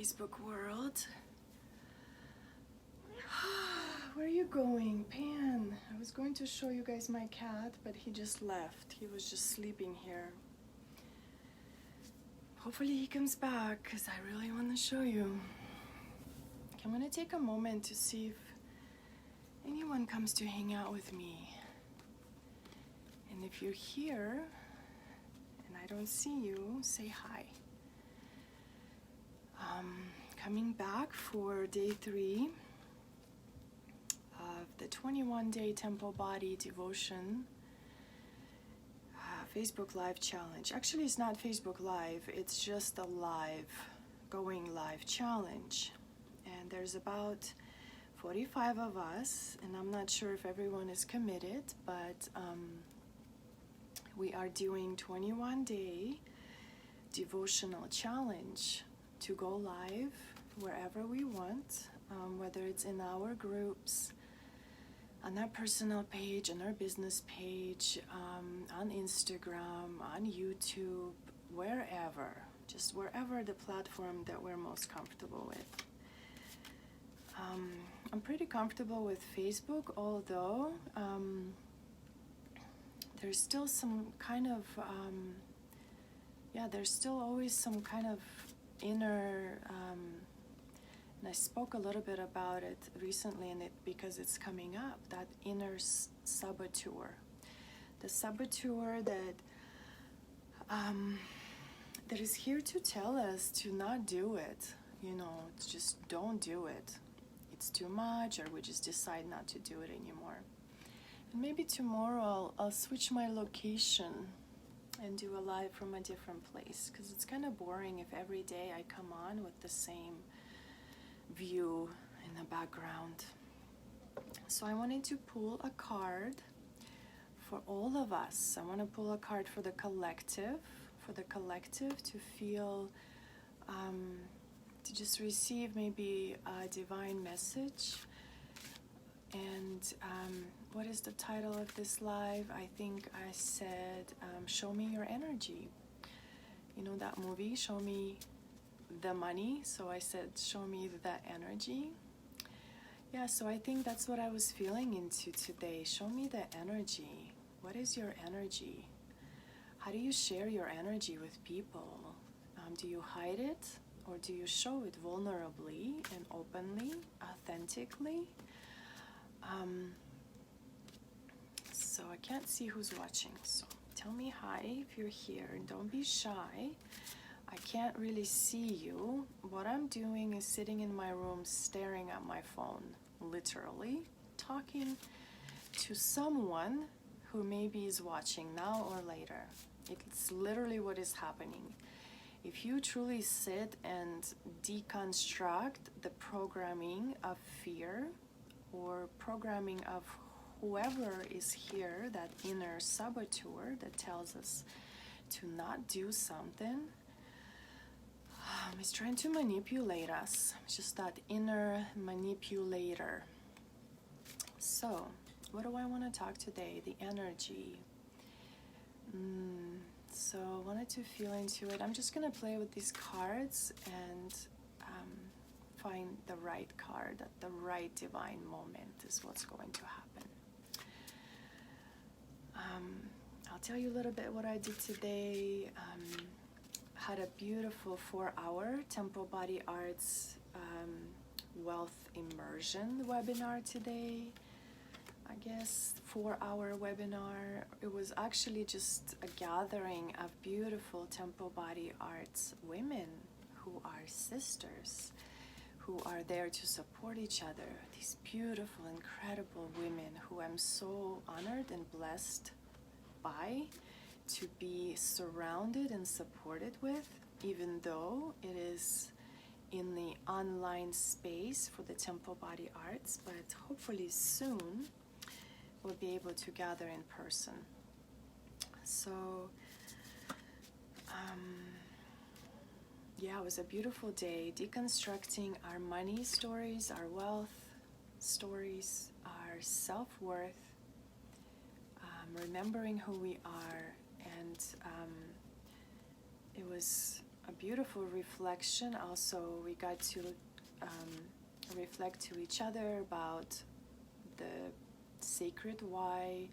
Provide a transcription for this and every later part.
Facebook world. Where are you going, Pan? I was going to show you guys my cat, but he just left. He was just sleeping here. Hopefully he comes back, because I really want to show you. I'm going to take a moment to see if anyone comes to hang out with me. And if you're here, and I don't see you, say hi. Coming back for day 3 of the 21-day Temple Body Devotion Facebook Live Challenge. Actually, it's not Facebook Live, it's just a going live challenge. And there's about 45 of us, and I'm not sure if everyone is committed, but we are doing 21-day devotional challenge to go live wherever we want, whether it's in our groups, on our personal page, on our business page, on Instagram, on YouTube, wherever, just wherever the platform that we're most comfortable with. I'm pretty comfortable with Facebook, although there's still some kind of, there's still always some kind of inner, and I spoke a little bit about it recently, and because it's coming up, that inner saboteur. The saboteur that is here to tell us to not do it, just don't do it. It's too much, or we just decide not to do it anymore. And maybe tomorrow I'll switch my location and do a live from a different place, because it's kind of boring if every day I come on with the same view in the background. So I wanted to pull a card for all of us. I want to pull a card for the collective, to feel, to just receive maybe a divine message. And what is the title of this live? I think I said, show me your energy. You know that movie, Show Me the Money? So I said, show me the energy. Yeah, so I think that's what I was feeling into today. Show me the energy. What is your energy? How do you share your energy with people? Do you hide it, or do you show it vulnerably and openly, authentically? So I can't see who's watching, so tell me hi if you're here, and don't be shy. I can't really see you. What I'm doing is sitting in my room staring at my phone, literally, talking to someone who maybe is watching now or later. It's literally what is happening. If you truly sit and deconstruct the programming of fear, or programming of whoever is here, that inner saboteur that tells us to not do something, is trying to manipulate us. It's just that inner manipulator. So, what do I want to talk today? The energy. So I wanted to feel into it. I'm just going to play with these cards and find the right card at the right divine moment is what's going to happen. I'll tell you a little bit what I did today. Had a beautiful 4-hour Temple Body Arts Wealth Immersion webinar today. I guess 4-hour webinar. It was actually just a gathering of beautiful Temple Body Arts women who are sisters, who are there to support each other. These beautiful, incredible women who I'm so honored and blessed by to be surrounded and supported with, even though it is in the online space for the Temple Body Arts, but hopefully soon we'll be able to gather in person. So yeah, it was a beautiful day, deconstructing our money stories, our wealth stories, our self-worth, remembering who we are. And it was a beautiful reflection. Also, we got to reflect to each other about the sacred why,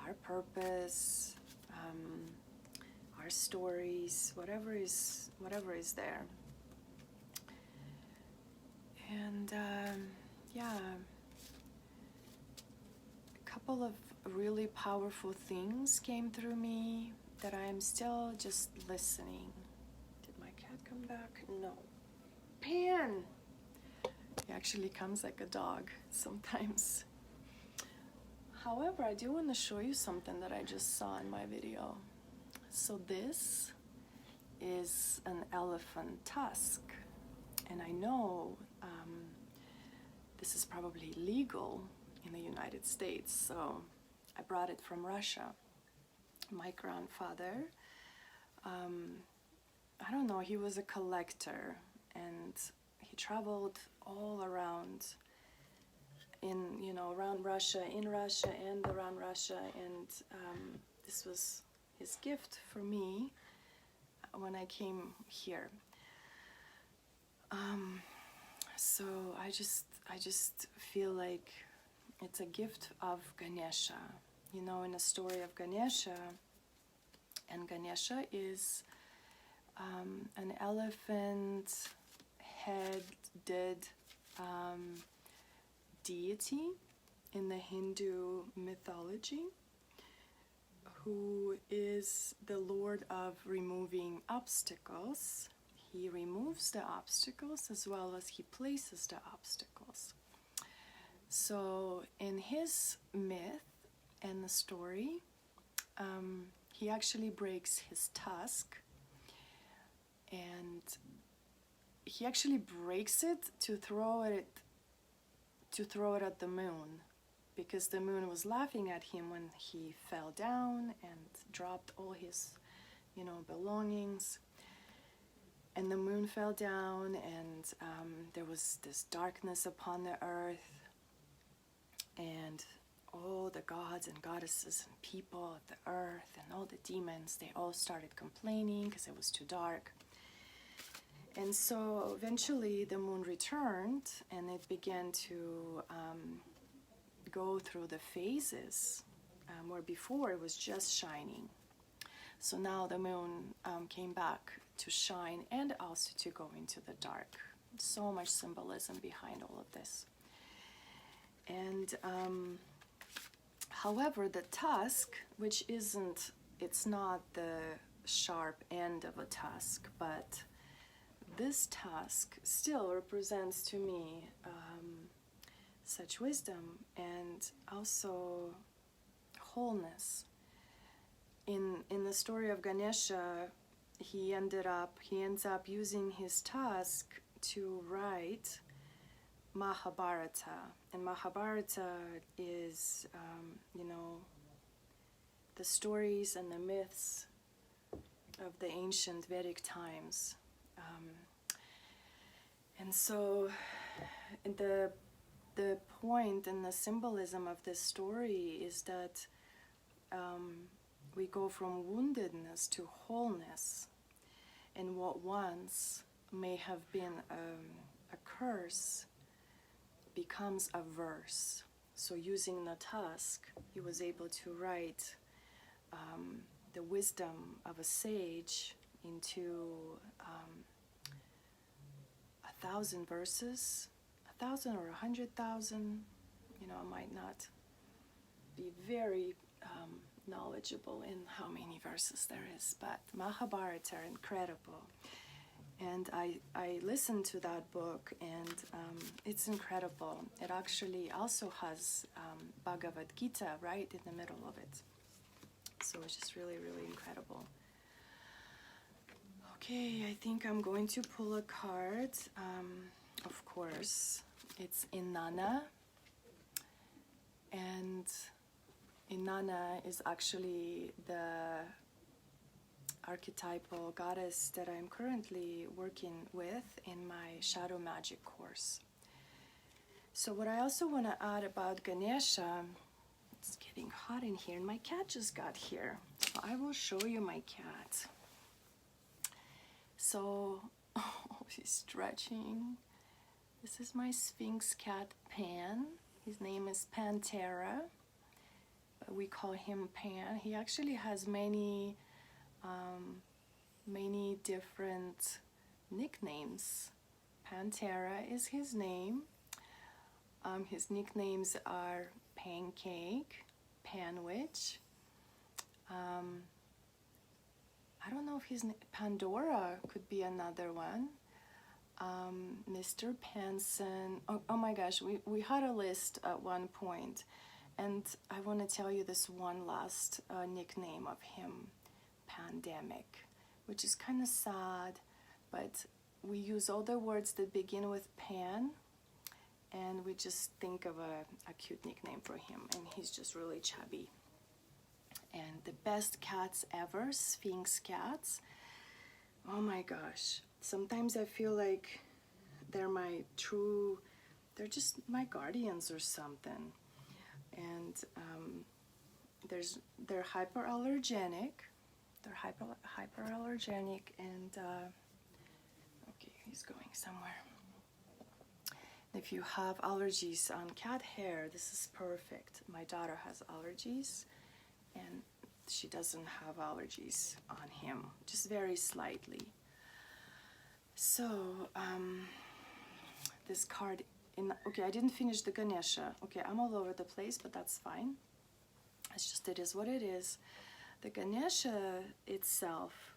our purpose, our stories, whatever is there. And yeah, a couple of really powerful things came through me that I am still just listening. Did my cat come back? No. Pan! He actually comes like a dog sometimes. However, I do want to show you something that I just saw in my video. So this is an elephant tusk. And I know this is probably legal in the United States. So I brought it from Russia. My grandfather, I don't know, he was a collector, and he traveled all around around Russia, in Russia and around Russia, and this was his gift for me when I came here. So I just feel like it's a gift of Ganesha. In the story of Ganesha, and Ganesha is an elephant-headed deity in the Hindu mythology, who is the Lord of removing obstacles. He removes the obstacles as well as he places the obstacles. So in his myth and the story, he actually breaks his tusk, and he actually breaks it to throw it at the moon, because the moon was laughing at him when he fell down and dropped all his belongings. And the moon fell down, and there was this darkness upon the earth, and all the gods and goddesses and people of the earth and all the demons, they all started complaining because it was too dark. And so eventually the moon returned, and it began to go through the phases where before it was just shining. So now the moon came back to shine and also to go into the dark. So much symbolism behind all of this. And however, the tusk, which it's not the sharp end of a tusk, but this tusk still represents to me such wisdom and also wholeness. In the story of Ganesha, he ends up using his tusk to write Mahabharata. And Mahabharata is, the stories and the myths of the ancient Vedic times. And so the point and the symbolism of this story is that we go from woundedness to wholeness, and what once may have been a curse becomes a verse. So using the tusk, he was able to write the wisdom of a sage into 1,000 verses, 1,000 or 100,000. I might not be very knowledgeable in how many verses there is, but Mahabharata are incredible. And I listened to that book, and it's incredible. It actually also has Bhagavad Gita right in the middle of it. So it's just really, really incredible. Okay, I think I'm going to pull a card. Of course, it's Inanna. And Inanna is actually the archetypal goddess that I'm currently working with in my shadow magic course. So what I also want to add about Ganesha, it's getting hot in here, and my cat just got here. So I will show you my cat. So, oh, he's stretching. This is my Sphinx cat, Pan. His name is Pantera, but we call him Pan. He actually has many different nicknames. Pantera is his name. His nicknames are Pancake, Panwich. I don't know if his Pandora could be another one. Mr. Panson. Oh my gosh, we had a list at one point, and I want to tell you this one last nickname of him, Pandemic, which is kind of sad, but we use all the words that begin with pan, and we just think of a cute nickname for him, and he's just really chubby. And the best cats ever, Sphinx cats. Oh my gosh. Sometimes I feel like they're just my guardians or something. And they're hyperallergenic. They're hyperallergenic, and okay, he's going somewhere. If you have allergies on cat hair, this is perfect. My daughter has allergies, and she doesn't have allergies on him, just very slightly. So, this card, okay, I didn't finish the Ganesha. Okay, I'm all over the place, but that's fine. It's just, it is what it is. The Ganesha itself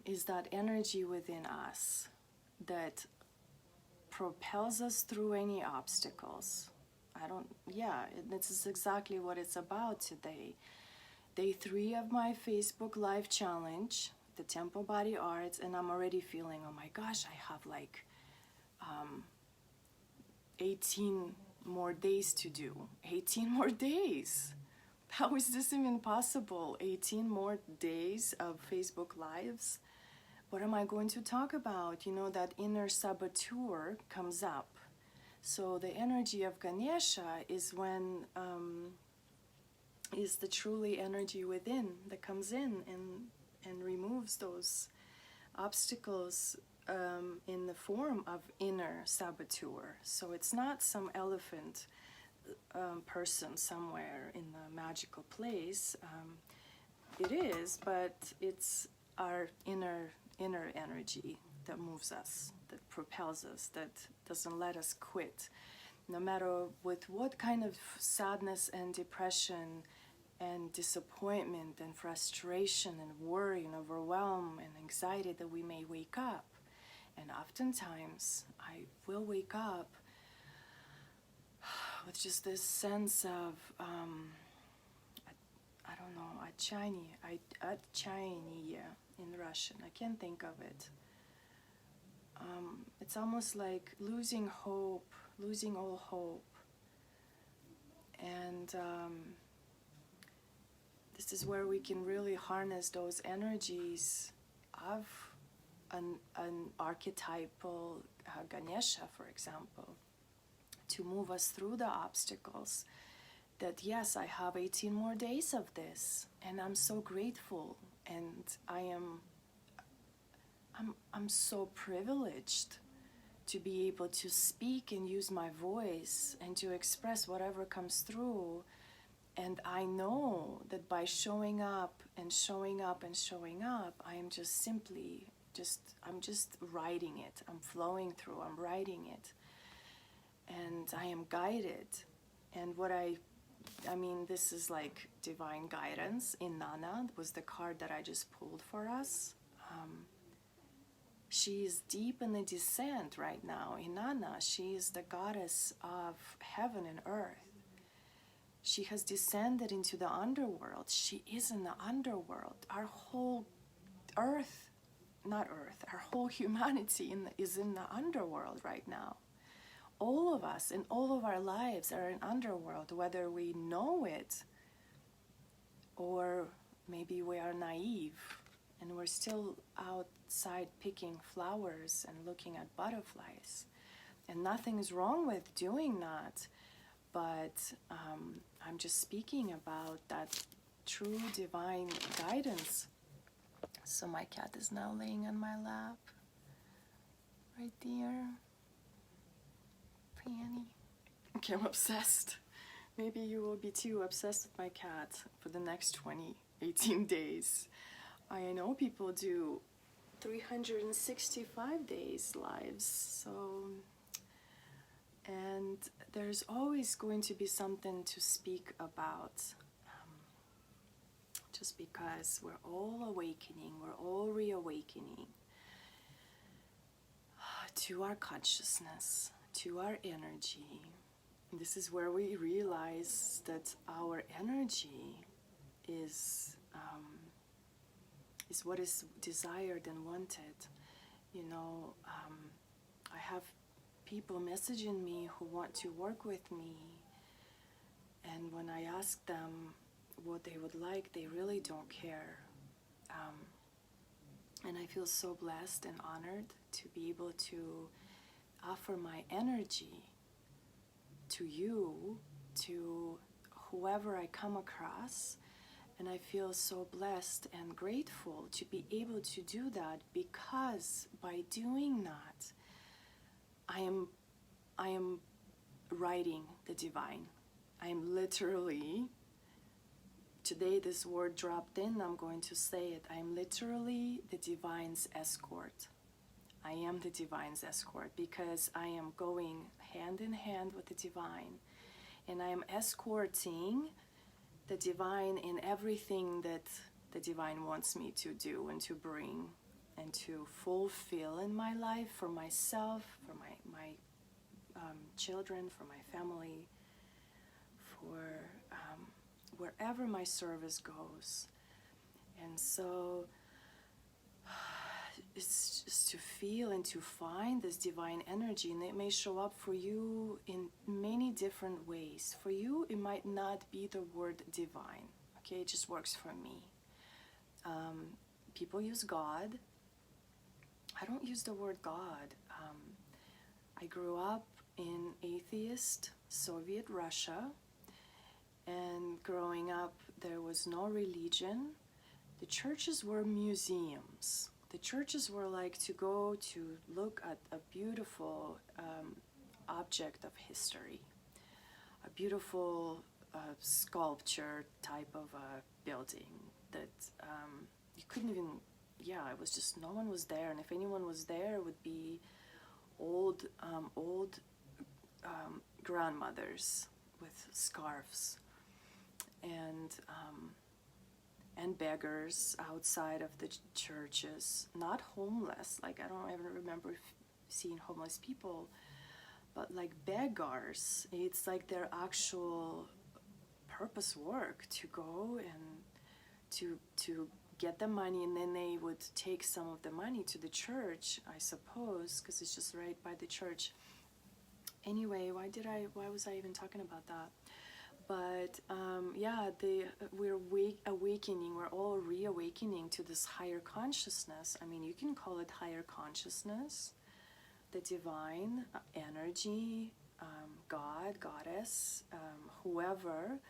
is that energy within us that propels us through any obstacles. This is exactly what it's about today. Day 3 of my Facebook Live challenge, the Temple Body Arts, and I'm already feeling, oh my gosh, I have like 18 more days to do. 18 more days. How is this even possible? 18 more days of Facebook Lives? What am I going to talk about? You know, that inner saboteur comes up. So the energy of Ganesha is when is the truly energy within that comes in and removes those obstacles in the form of inner saboteur. So it's not some elephant person somewhere in the magical place. It is, but it's our inner energy that moves us, that propels us, that doesn't let us quit. No matter with what kind of sadness and depression and disappointment and frustration and worry and overwhelm and anxiety that we may wake up. And oftentimes I will wake up with just this sense of, I don't know, отчаяние in Russian. I can't think of it. It's almost like losing hope, losing all hope. And this is where we can really harness those energies of an archetypal Ganesha, for example, to move us through the obstacles. That yes, I have 18 more days of this, and I'm so grateful, and I'm so privileged to be able to speak and use my voice and to express whatever comes through. And I know that by showing up and showing up and showing up, I am just simply I'm just writing it. I'm flowing through, I'm writing it. And I am guided. And this is like divine guidance. Inanna was the card that I just pulled for us. She is deep in the descent right now. Inanna, she is the goddess of heaven and earth. She has descended into the underworld. She is in the underworld. Our whole our whole humanity is in the underworld right now. All of us in all of our lives are in underworld, whether we know it or maybe we are naive and we're still outside picking flowers and looking at butterflies. And nothing is wrong with doing that, but I'm just speaking about that true divine guidance So my cat is now laying on my lap, right there. Fanny. Okay, I'm obsessed. Maybe you will be too obsessed with my cat for the next 18 days. I know people do 365 days lives, so, and there's always going to be something to speak about, just because we're all awakening, we're all reawakening to our consciousness, to our energy. This is where we realize that our energy is what is desired and wanted. You know, I have people messaging me who want to work with me, and when I ask them what they would like, they really don't care. And I feel so blessed and honored to be able to offer my energy to you, to whoever I come across. And I feel so blessed and grateful to be able to do that, because by doing that, I am writing the divine. I am literally, today this word dropped in, I'm going to say it, I am literally the divine's escort. I am the divine's escort, because I am going hand in hand with the divine, and I am escorting the divine in everything that the divine wants me to do and to bring and to fulfill in my life, for myself, for my children, for my family, for wherever my service goes. And so it's just to feel and to find this divine energy, and it may show up for you in many different ways. For you, it might not be the word divine, okay? It just works for me. People use God. I don't use the word God. I grew up in atheist Soviet Russia, and growing up, there was no religion. The churches were museums. The churches were like to go to look at a beautiful object of history, a beautiful sculpture type of a building that you couldn't even, it was just, no one was there. And if anyone was there, it would be old grandmothers with scarves, and beggars outside of the churches, not homeless. Like, I don't ever remember seeing homeless people, but like beggars. It's like their actual purpose work to go and to get the money, and then they would take some of the money to the church, I suppose, because it's just right by the church. Anyway, why was I even talking about that? But we're awakening, we're all reawakening to this higher consciousness. I mean, you can call it higher consciousness, the divine energy, God, goddess, whoever.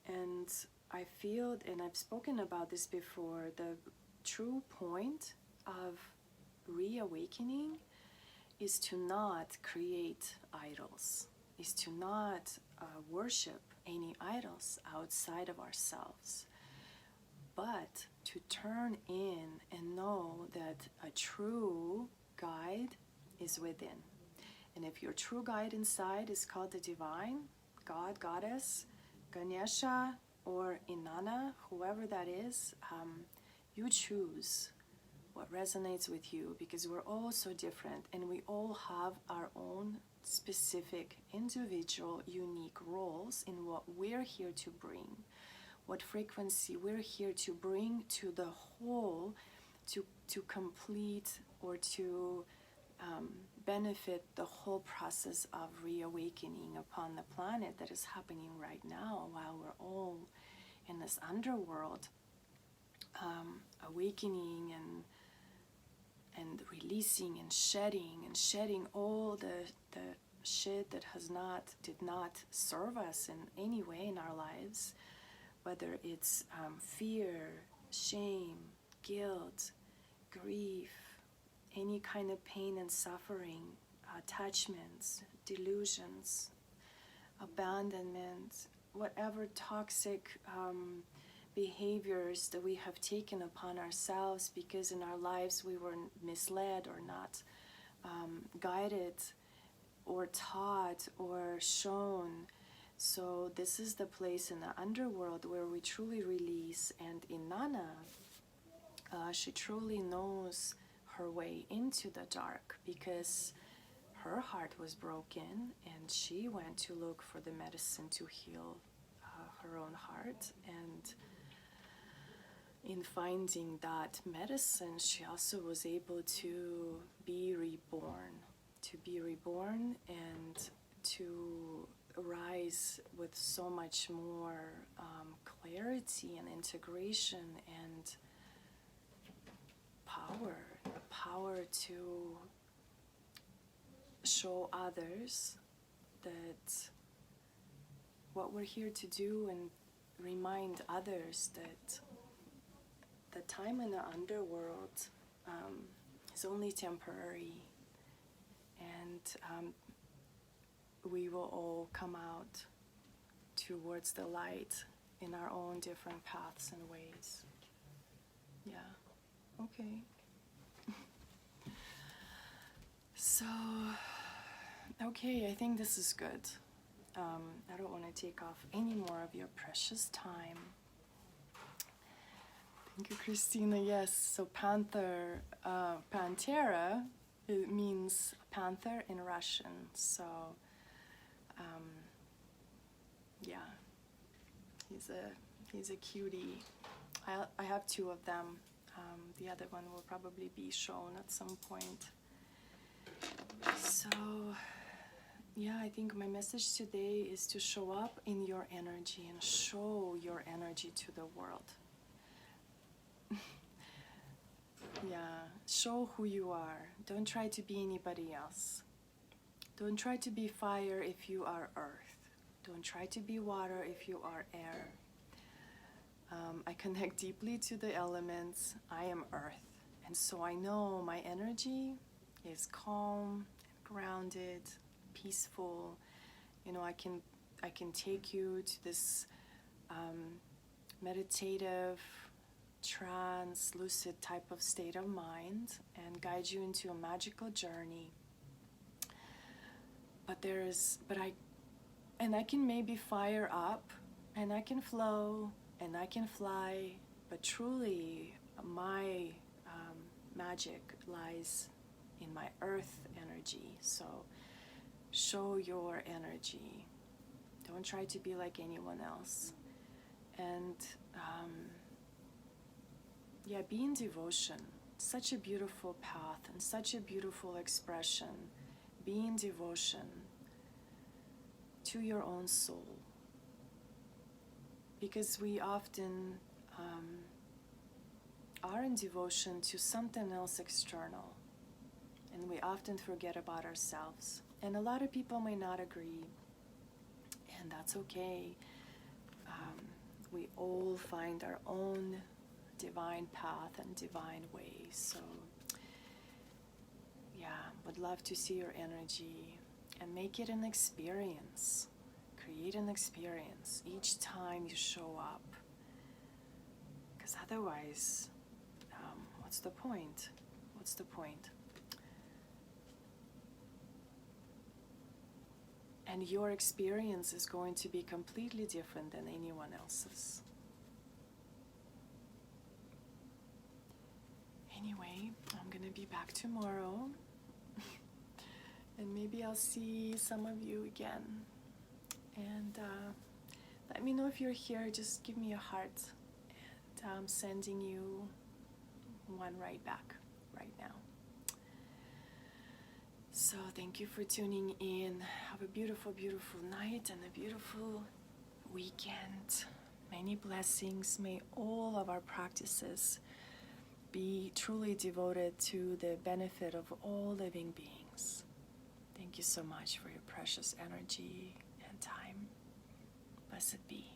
And I feel, and I've spoken about this before, the true point of reawakening is to not create idols, is to not worship any idols outside of ourselves, but to turn in and know that a true guide is within. And if your true guide inside is called the divine, God, goddess, Ganesha, or Inanna, whoever that is, you choose what resonates with you, because we're all so different, and we all have our own specific, individual, unique roles in what we're here to bring, what frequency we're here to bring to the whole, to complete or to benefit the whole process of reawakening upon the planet that is happening right now, while we're all in this underworld, awakening and releasing and shedding all the shit that did not serve us in any way in our lives, whether it's fear, shame, guilt, grief, any kind of pain and suffering, attachments, delusions, abandonment, whatever toxic behaviors that we have taken upon ourselves because in our lives we were misled or not guided or taught or shown. So this is the place in the underworld where we truly release. And Inanna, she truly knows her way into the dark because her heart was broken and she went to look for the medicine to heal her own heart. And in finding that medicine, she also was able to be reborn and to rise with so much more clarity and integration and power to show others that what we're here to do and remind others that the time in the underworld is only temporary, and we will all come out towards the light in our own different paths and ways. Yeah, okay. So, okay, I think this is good. I don't want to take off any more of your precious time. Thank you, Christina. Yes, so panther, Pantera, it means panther in Russian. So, yeah, he's a cutie. I have two of them. The other one will probably be shown at some point. So, yeah, I think my message today is to show up in your energy and show your energy to the world. Yeah, show who you are. Don't try to be anybody else. Don't try to be fire if you are earth. Don't try to be water if you are air. I connect deeply to the elements. I am earth. And so I know my energy is calm, grounded, peaceful. You know, I can take you to this meditative, trance, lucid type of state of mind and guide you into a magical journey. And I can maybe fire up, and I can flow, and I can fly, but truly my magic lies in my earth energy. So show your energy. Don't try to be like anyone else. And yeah, be in devotion. Such a beautiful path and such a beautiful expression. Be in devotion to your own soul. Because we often are in devotion to something else external. And we often forget about ourselves. And a lot of people may not agree. And that's okay. We all find our own divine path and divine way. So, yeah, would love to see your energy and make it an experience. Create an experience each time you show up. Because otherwise, what's the point? What's the point? And your experience is going to be completely different than anyone else's. Anyway, I'm going to be back tomorrow. And maybe I'll see some of you again. And let me know if you're here. Just give me a heart. And I'm sending you one right back right now. So thank you for tuning in. Have a beautiful, beautiful night and a beautiful weekend. Many blessings. May all of our practices be truly devoted to the benefit of all living beings. Thank you so much for your precious energy and time. Blessed be.